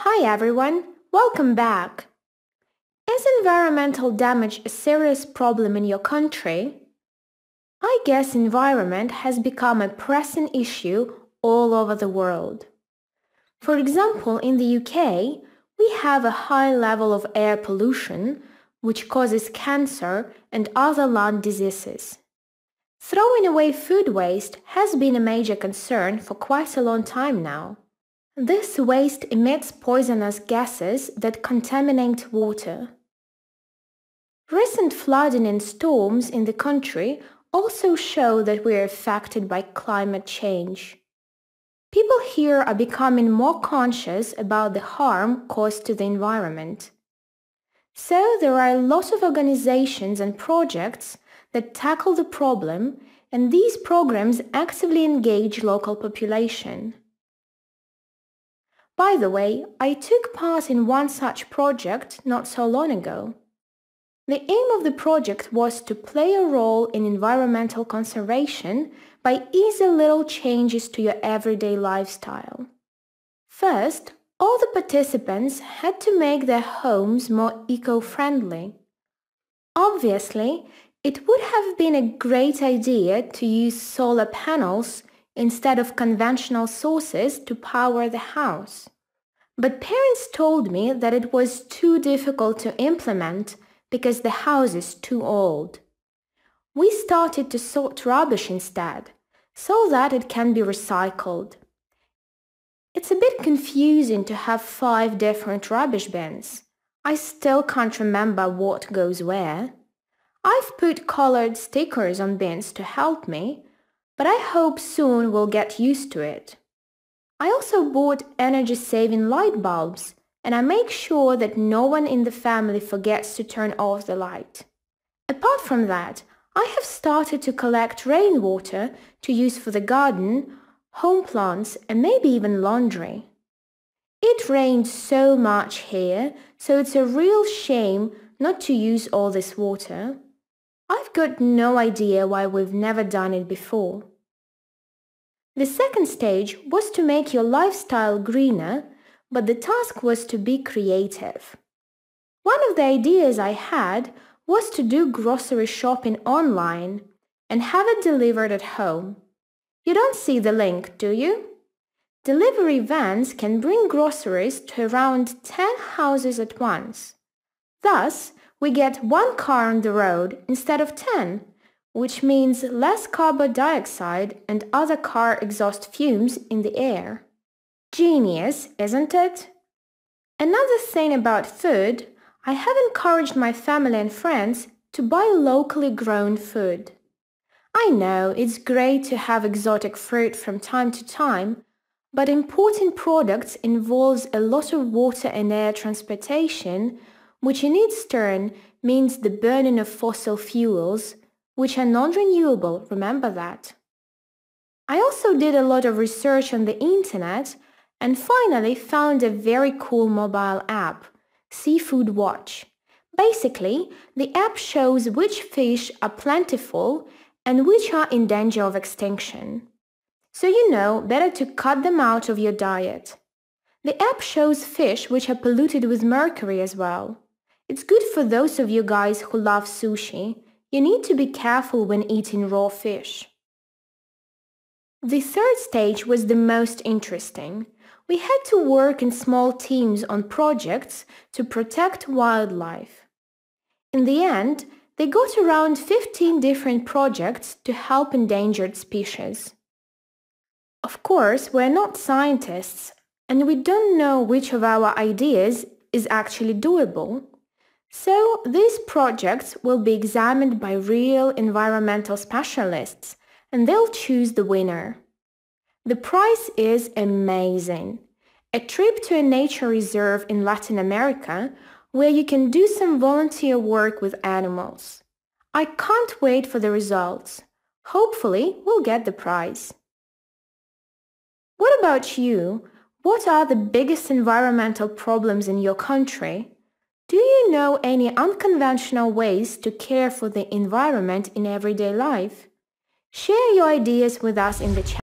Hi everyone, welcome back. Is environmental damage a serious problem in your country? I guess environment has become a pressing issue all over the world. For example, in the UK, we have a high level of air pollution, which causes cancer and other lung diseases. Throwing away food waste has been a major concern for quite a long time now. This waste emits poisonous gases that contaminate water. Recent flooding and storms in the country also show that we are affected by climate change. People here are becoming more conscious about the harm caused to the environment. So there are a lot of organizations and projects that tackle the problem, and these programs actively engage local population. By the way, I took part in one such project not so long ago. The aim of the project was to play a role in environmental conservation by easy little changes to your everyday lifestyle. First, all the participants had to make their homes more eco-friendly. Obviously, it would have been a great idea to use solar panels instead of conventional sources to power the house. But parents told me that it was too difficult to implement because the house is too old. We started to sort rubbish instead, so that it can be recycled. It's a bit confusing to have 5 different rubbish bins. I still can't remember what goes where. I've put colored stickers on bins to help me, but I hope soon we'll get used to it. I also bought energy-saving light bulbs, and I make sure that no one in the family forgets to turn off the light. Apart from that, I have started to collect rainwater to use for the garden, home plants, and maybe even laundry. It rains so much here, so it's a real shame not to use all this water. I've got no idea why we've never done it before. The second stage was to make your lifestyle greener, but the task was to be creative. One of the ideas I had was to do grocery shopping online and have it delivered at home. You don't see the link, do you? Delivery vans can bring groceries to around 10 houses at once. Thus, we get 1 car on the road instead of 10, which means less carbon dioxide and other car exhaust fumes in the air. Genius, isn't it? Another thing about food, I have encouraged my family and friends to buy locally grown food. I know it's great to have exotic fruit from time to time, but importing products involves a lot of water and air transportation, which in its turn means the burning of fossil fuels, which are non-renewable, remember that. I also did a lot of research on the internet and finally found a very cool mobile app, Seafood Watch. Basically, the app shows which fish are plentiful and which are in danger of extinction. So you know better to cut them out of your diet. The app shows fish which are polluted with mercury as well. It's good for those of you guys who love sushi. You need to be careful when eating raw fish. The third stage was the most interesting. We had to work in small teams on projects to protect wildlife. In the end, they got around 15 different projects to help endangered species. Of course, we're not scientists, and we don't know which of our ideas is actually doable. So these projects will be examined by real environmental specialists, and they'll choose the winner. The prize is amazing. A trip to a nature reserve in Latin America where you can do some volunteer work with animals. I can't wait for the results. Hopefully, we'll get the prize. What about you? What are the biggest environmental problems in your country? Do you know any unconventional ways to care for the environment in everyday life? Share your ideas with us in the chat.